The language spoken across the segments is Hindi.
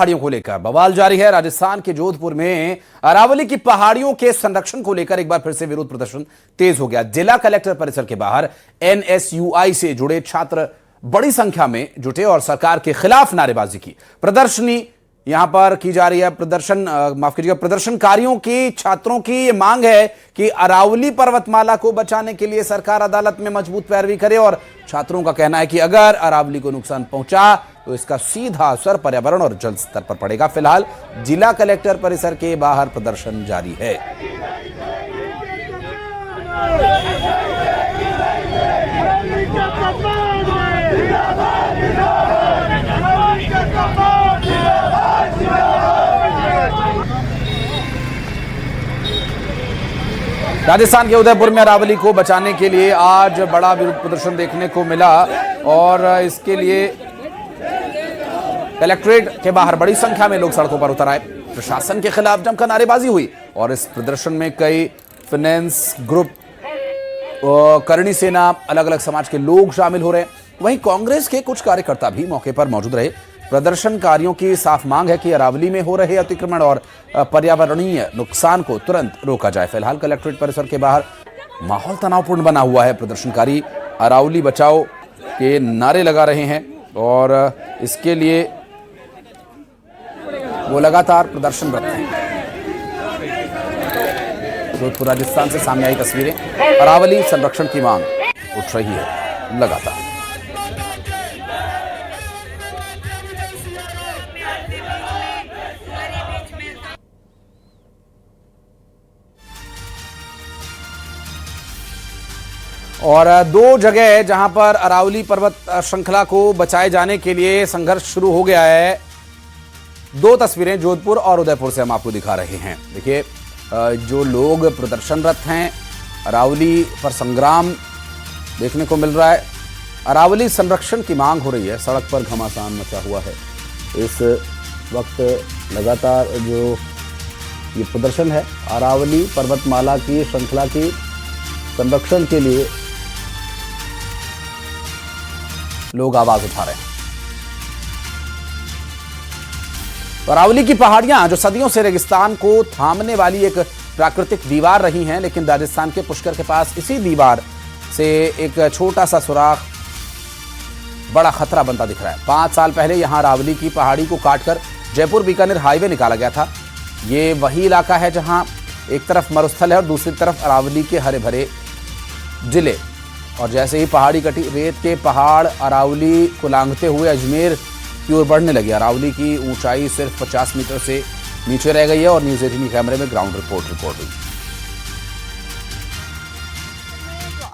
पहाड़ियों को लेकर बवाल जारी है। राजस्थान के जोधपुर में अरावली की पहाड़ियों के संरक्षण को लेकर एक बार फिर से विरोध प्रदर्शन तेज हो गया। जिला कलेक्टर परिसर के बाहर एनएसयूआई से जुड़े छात्र बड़ी संख्या में जुटे और सरकार के खिलाफ नारेबाजी की। प्रदर्शनी यहां पर की जा रही है। प्रदर्शनकारियों की छात्रों की ये मांग है कि अरावली पर्वतमाला को बचाने के लिए सरकार अदालत में मजबूत पैरवी करे और छात्रों का कहना है कि अगर अरावली को नुकसान पहुंचा तो इसका सीधा असर पर्यावरण और जल स्तर पर पड़ेगा। फिलहाल जिला कलेक्टर परिसर के बाहर प्रदर्शन जारी है। राजस्थान के उदयपुर में अरावली को बचाने के लिए आज बड़ा विरोध प्रदर्शन देखने को मिला और इसके लिए कलेक्ट्रेट के बाहर बड़ी संख्या में लोग सड़कों पर उतर आए। प्रशासन के खिलाफ जमकर नारेबाजी हुई और इस प्रदर्शन में कई फाइनेंस ग्रुप, करणी सेना, अलग अलग समाज के लोग शामिल हो रहे हैं। वहीं कांग्रेस के कुछ कार्यकर्ता भी मौके पर मौजूद रहे। प्रदर्शनकारियों की साफ मांग है कि अरावली में हो रहे अतिक्रमण और पर्यावरणीय नुकसान को तुरंत रोका जाए। फिलहाल कलेक्ट्रेट परिसर के बाहर माहौल तनावपूर्ण बना हुआ है। प्रदर्शनकारी अरावली बचाओ के नारे लगा रहे हैं और इसके लिए वो लगातार प्रदर्शनरत हैं। जोधपुर राजस्थान से सामने आई तस्वीरें। अरावली संरक्षण की मांग उठ रही है लगातार। और दो जगह जहां पर अरावली पर्वत श्रृंखला को बचाए जाने के लिए संघर्ष शुरू हो गया है। दो तस्वीरें जोधपुर और उदयपुर से हम आपको दिखा रहे हैं। देखिए, जो लोग प्रदर्शनरत हैं, अरावली पर संग्राम देखने को मिल रहा है। अरावली संरक्षण की मांग हो रही है। सड़क पर घमासान मचा हुआ है। इस वक्त लगातार जो ये प्रदर्शन है अरावली पर्वतमाला की श्रृंखला की संरक्षण के लिए लोग आवाज उठा रहे हैं। अरावली की पहाड़ियां जो सदियों से रेगिस्तान को थामने वाली एक प्राकृतिक दीवार रही हैं, लेकिन राजस्थान के पुष्कर के पास इसी दीवार से एक छोटा सा सुराख बड़ा खतरा बनता दिख रहा है। 5 साल पहले यहां अरावली की पहाड़ी को काटकर जयपुर बीकानेर हाईवे निकाला गया था। ये वही इलाका है जहां एक तरफ मरुस्थल है और दूसरी तरफ अरावली के हरे भरे जिले। और जैसे ही पहाड़ी कटी, रेत के पहाड़ अरावली को लांघते हुए अजमेर की ओर बढ़ने लगे। अरावली की ऊंचाई सिर्फ 50 मीटर से नीचे रह गई है और न्यूज 18 कैमरे में ग्राउंड रिपोर्ट हुई।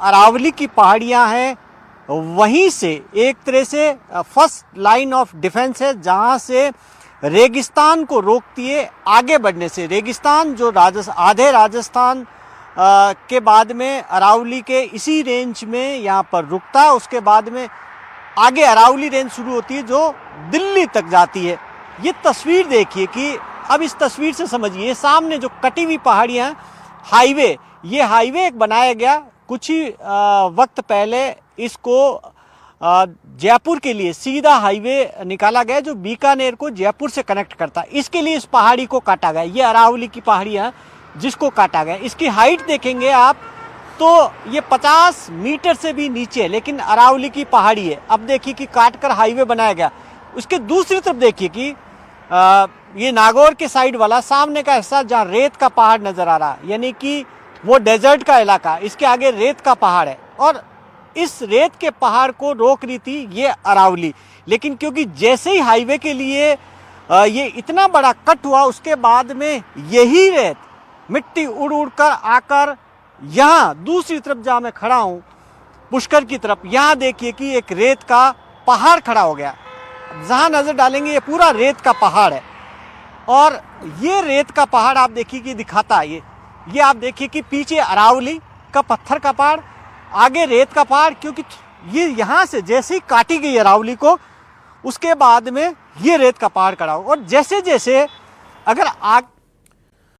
अरावली की पहाड़ियां हैं, वहीं से एक तरह से फर्स्ट लाइन ऑफ डिफेंस है, जहां से रेगिस्तान को रोकती है आगे बढ़ने से। रेगिस्तान जो आधे राजस्थान के बाद में अरावली के इसी रेंज में यहाँ पर रुकता है। उसके बाद में आगे अरावली रेंज शुरू होती है जो दिल्ली तक जाती है। ये तस्वीर देखिए कि अब इस तस्वीर से समझिए, सामने जो कटी हुई पहाड़ियाँ, हाईवे, ये हाईवे एक बनाया गया कुछ ही वक्त पहले। इसको जयपुर के लिए सीधा हाईवे निकाला गया जो बीकानेर को जयपुर से कनेक्ट करता है। इसके लिए इस पहाड़ी को काटा गया। ये अरावली की पहाड़ियाँ जिसको काटा गया, इसकी हाइट देखेंगे आप तो ये 50 मीटर से भी नीचे है, लेकिन अरावली की पहाड़ी है। अब देखिए कि काटकर हाईवे बनाया गया। उसके दूसरी तरफ देखिए कि ये नागौर के साइड वाला सामने का हिस्सा जहाँ रेत का पहाड़ नजर आ रहा है, यानी कि वो डेजर्ट का इलाका, इसके आगे रेत का पहाड़ है और इस रेत के पहाड़ को रोक रही थी ये अरावली। लेकिन क्योंकि जैसे ही हाईवे के लिए ये इतना बड़ा कट हुआ, उसके बाद में यही रेत मिट्टी उड़ उड़ कर आकर यहाँ दूसरी तरफ जहाँ मैं खड़ा हूँ पुष्कर की तरफ, यहाँ देखिए कि एक रेत का पहाड़ खड़ा हो गया। जहाँ नज़र डालेंगे ये पूरा रेत का पहाड़ है और ये रेत का पहाड़ आप देखिए कि दिखाता है ये आप देखिए कि पीछे अरावली का पत्थर का पहाड़, आगे रेत का पहाड़। क्योंकि ये यहाँ से जैसे ही काटी गई अरावली को, उसके बाद में ये रेत का पहाड़ खड़ा हो और जैसे जैसे अगर आग